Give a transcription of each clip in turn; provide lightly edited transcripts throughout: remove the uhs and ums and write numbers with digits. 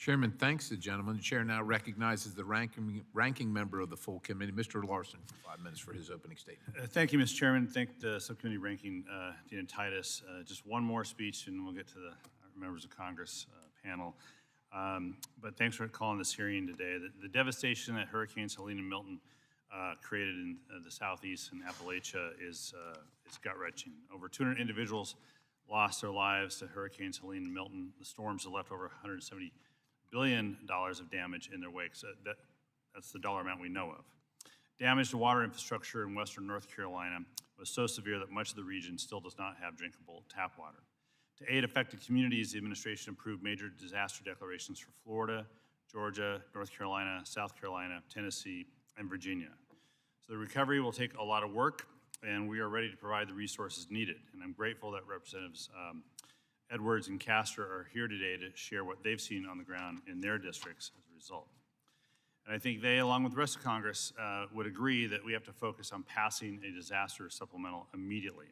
Chairman thanks the gentleman. The chair now recognizes the ranking member of the full committee, Mr. Larsen, for 5 minutes for his opening statement. Thank you, Mr. Chairman. Thank the subcommittee ranking, Dean Chides. Just one more speech and we'll get to the members of Congress panel. But thanks for calling this hearing today. The devastation that Hurricanes Helene and Milton created in the Southeast and Appalachia is gut-wrenching. Over 200 individuals lost their lives to Hurricanes Helene and Milton. The storms have left over $170 billion of damage in their wake. So that's the dollar amount we know of. Damage to water infrastructure in western North Carolina was so severe that much of the region still does not have drinkable tap water. To aid affected communities, the administration approved major disaster declarations for Florida, Georgia, North Carolina, South Carolina, Tennessee, and Virginia. So the recovery will take a lot of work, and we are ready to provide the resources needed. And I'm grateful that Representatives Edwards and Castor are here today to share what they've seen on the ground in their districts as a result. And I think they, along with the rest of Congress, would agree that we have to focus on passing a disaster supplemental immediately.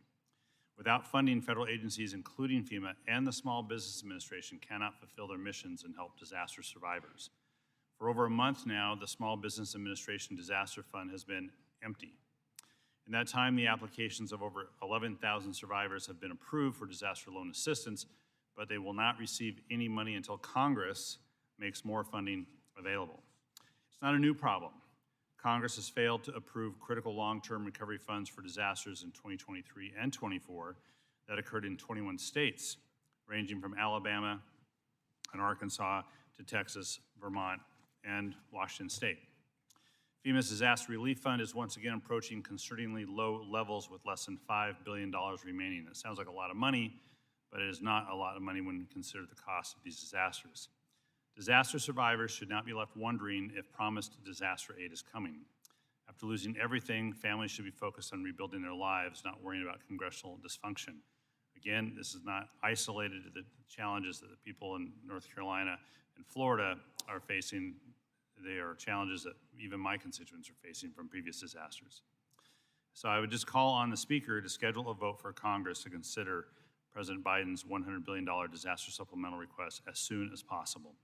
Without funding, federal agencies, including FEMA and the Small Business Administration, cannot fulfill their missions and help disaster survivors. For over a month now, the Small Business Administration Disaster Fund has been empty. In that time, the applications of over 11,000 survivors have been approved for disaster loan assistance, but they will not receive any money until Congress makes more funding available. It's not a new problem. Congress has failed to approve critical long-term recovery funds for disasters in 2023 and 24 that occurred in 21 states, ranging from Alabama and Arkansas to Texas, Vermont, and Washington State. FEMA's Disaster Relief Fund is once again approaching concerningly low levels with less than $5 billion remaining. That sounds like a lot of money, but it is not a lot of money when you consider the cost of these disasters. Disaster survivors should not be left wondering if promised disaster aid is coming. After losing everything, families should be focused on rebuilding their lives, not worrying about congressional dysfunction. Again, this is not isolated to the challenges that the people in North Carolina and Florida are facing. They are challenges that even my constituents are facing from previous disasters. So I would just call on the Speaker to schedule a vote for Congress to consider President Biden's $100 billion disaster supplemental request as soon as possible.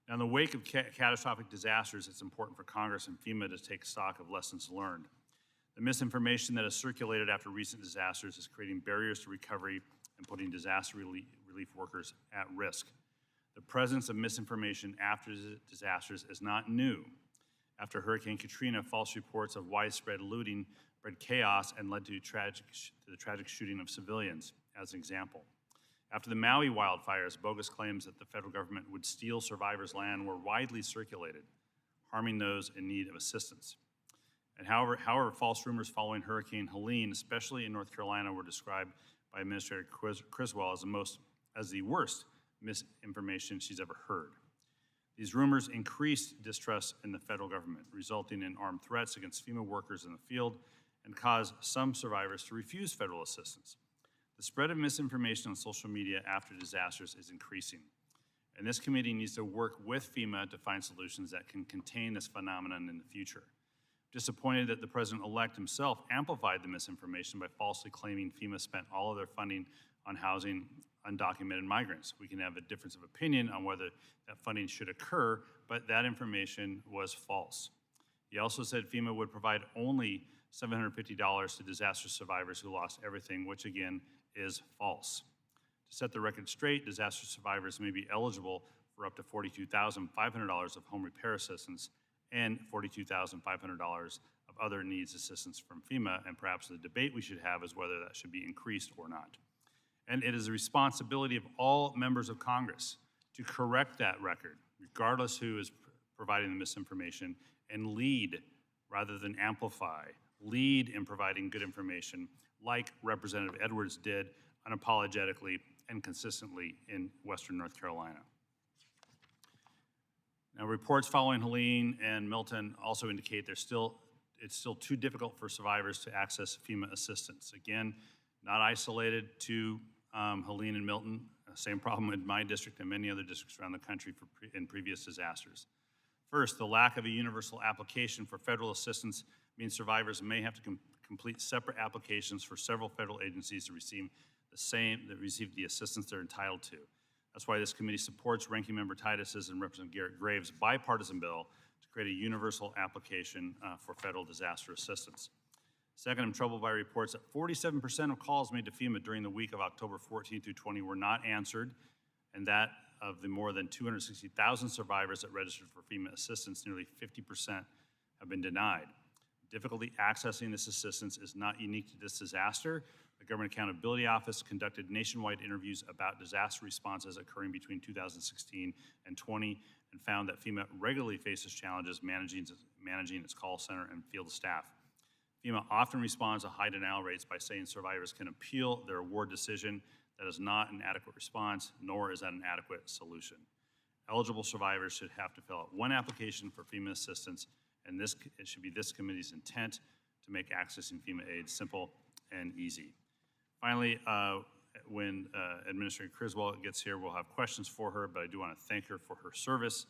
Now, in the wake of catastrophic disasters, it's important for Congress and FEMA to take stock of lessons learned. The misinformation that has circulated after recent disasters is creating barriers to recovery and putting disaster relief workers at risk. The presence of misinformation after disasters is not new. After Hurricane Katrina, false reports of widespread looting bred chaos and led to the tragic shooting of civilians, as an example. After the Maui wildfires, bogus claims that the federal government would steal survivors' land were widely circulated, harming those in need of assistance. And however, false rumors following Hurricane Helene, especially in North Carolina, were described by Administrator Criswell as the worst misinformation she's ever heard. These rumors increased distrust in the federal government, resulting in armed threats against FEMA workers in the field and caused some survivors to refuse federal assistance. The spread of misinformation on social media after disasters is increasing, and this committee needs to work with FEMA to find solutions that can contain this phenomenon in the future. Disappointed that the President-elect himself amplified the misinformation by falsely claiming FEMA spent all of their funding on housing undocumented migrants. We can have a difference of opinion on whether that funding should occur, but that information was false. He also said FEMA would provide only $750 to disaster survivors who lost everything, which again is false. To set the record straight, disaster survivors may be eligible for up to $42,500 of home repair assistance and $42,500 of other needs assistance from FEMA, and perhaps the debate we should have is whether that should be increased or not. And it is the responsibility of all members of Congress to correct that record, regardless who is providing the misinformation, and lead rather than amplify. Lead in providing good information like Representative Edwards did unapologetically and consistently in Western North Carolina. Now, reports following Helene and Milton also indicate it's still too difficult for survivors to access FEMA assistance. Again, not isolated to Helene and Milton, same problem in my district and many other districts around the country in previous disasters. First, the lack of a universal application for federal assistance means survivors may have to complete separate applications for several federal agencies to receive the assistance they're entitled to. That's why this committee supports Ranking Member Titus's and Representative Garrett Graves' bipartisan bill to create a universal application for federal disaster assistance. Second, I'm troubled by reports that 47% of calls made to FEMA during the week of October 14 through 20 were not answered, and that of the more than 260,000 survivors that registered for FEMA assistance, nearly 50% have been denied. Difficulty accessing this assistance is not unique to this disaster. The Government Accountability Office conducted nationwide interviews about disaster responses occurring between 2016 and 20 and found that FEMA regularly faces challenges managing its call center and field staff. FEMA often responds to high denial rates by saying survivors can appeal their award decision. That is not an adequate response, nor is that an adequate solution. Eligible survivors should have to fill out one application for FEMA assistance, and it should be this committee's intent to make accessing FEMA aid simple and easy. Finally, when Administrator Criswell gets here, we'll have questions for her, but I do want to thank her for her service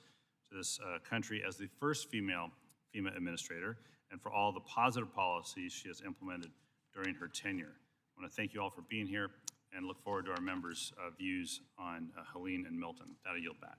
to this country as the first female FEMA administrator and for all the positive policies she has implemented during her tenure. I want to thank you all for being here and look forward to our members' views on Helene and Milton. That'll yield back.